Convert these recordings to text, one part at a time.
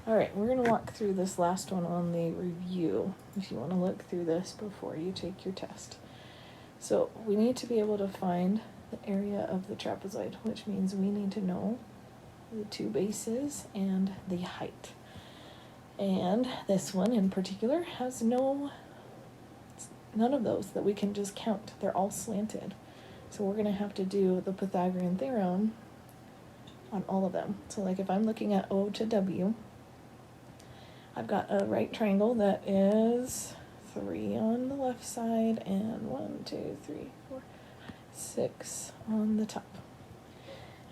All right, we're going to walk through this last one on the review if you want to look through this before you take your test. So we need to be able to find the area of the trapezoid, which means we need to know the two bases and the height. And this one in particular has none of those that we can just count. They're all slanted. So we're going to have to do the Pythagorean theorem on all of them. So like if I'm looking at O to W, I've got a right triangle that is 3 on the left side and 1, 2, 3, 4, 6 on the top.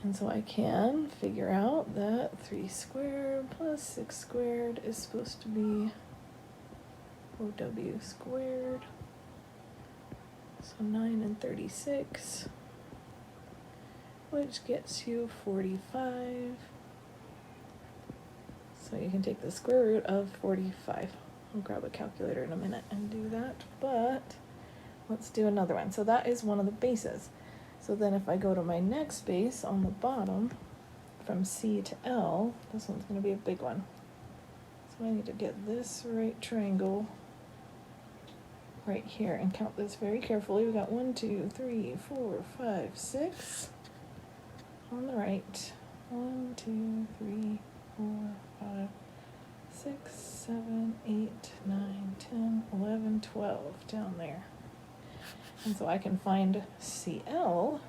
And so I can figure out that 3 squared plus 6 squared is supposed to be OW squared. So 9 and 36, which gets you 45. So you can take the square root of 45. I'll grab a calculator in a minute and do that, but let's do another one. So that is one of the bases. So then if I go to my next base on the bottom, from C to L, this one's going to be a big one. So I need to get this right triangle right here and count this very carefully. We got 1, 2, 3, 4, 5, 6 on the right. 1, 2, 3, 4, 5, 6, 7, 8, 9, 10, 11, 12 down there. And so I can find CL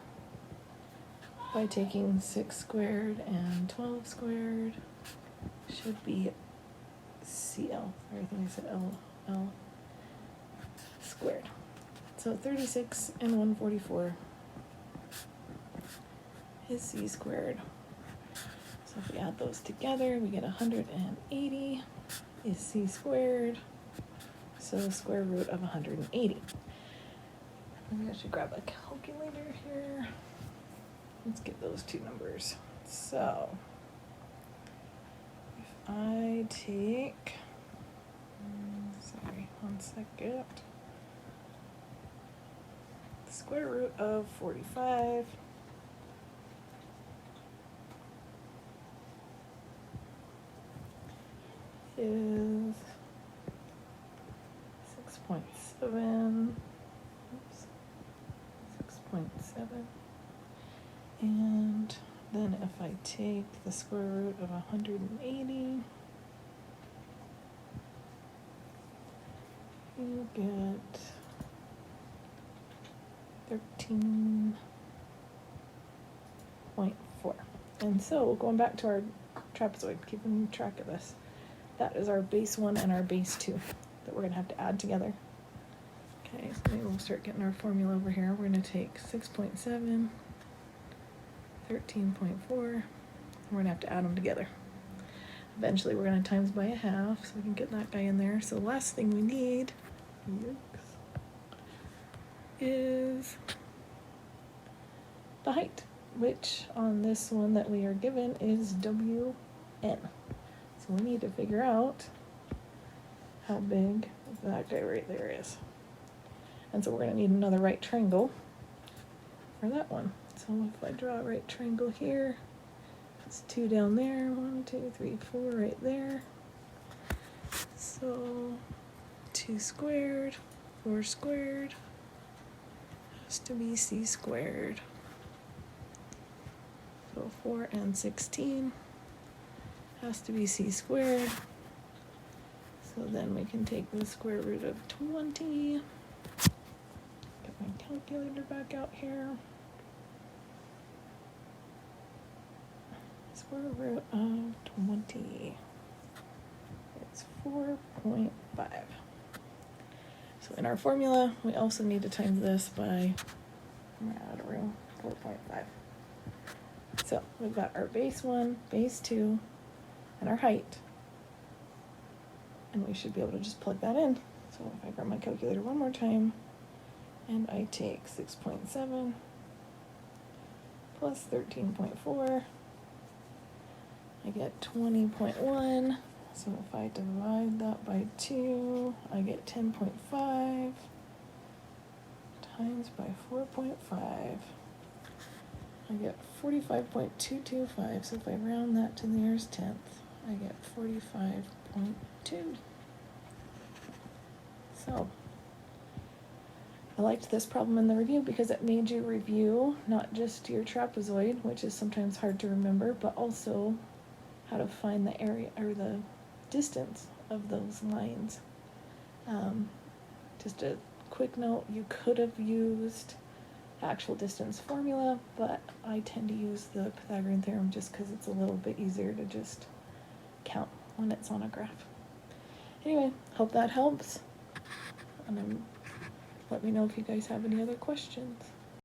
by taking 6 squared and 12 squared. Should be CL. Everything I said L squared. So 36 and 144 is C squared. So if we add those together, we get 180 is C squared. So the square root of 180. Maybe I should grab a calculator here. Let's get those two numbers. So if I take, sorry, 1 second. The square root of 45 is 6.7. Oops. 6.7. And then if I take the square root of 180, you get 13.4. And so going back to our trapezoid, keeping track of this, that is our base 1 and our base 2 that we're going to have to add together. Okay, so maybe we'll start getting our formula over here. We're going to take 6.7, 13.4, we're going to have to add them together. Eventually we're going to times by 1/2 so we can get that guy in there. So the last thing we need is the height, which on this one that we are given is WN. So we need to figure out how big that guy right there is. And so we're going to need another right triangle for that one. So if I draw a right triangle here, it's 2 down there, 1, 2, 3, 4 right there. So 2 squared, 4 squared has to be C squared. So 4 and 16 has to be C squared. So then we can take the square root of 20. Get my calculator back out here. Square root of 20. It's 4.5. So in our formula, we also need to times this by, I'm out of room, 4.5. So we've got our base 1, base 2, and our height. And we should be able to just plug that in. So if I grab my calculator one more time, and I take 6.7 plus 13.4, I get 20.1. So if I divide that by 2, I get 10.5 times by 4.5. I get 45.225, so if I round that to the nearest tenth, I get 45.2. So, I liked this problem in the review because it made you review not just your trapezoid, which is sometimes hard to remember, but also how to find the area or the distance of those lines. Just a quick note, you could have used actual distance formula, but I tend to use the Pythagorean theorem just because it's a little bit easier to just count when it's on a graph. Anyway, hope that helps. And let me know if you guys have any other questions.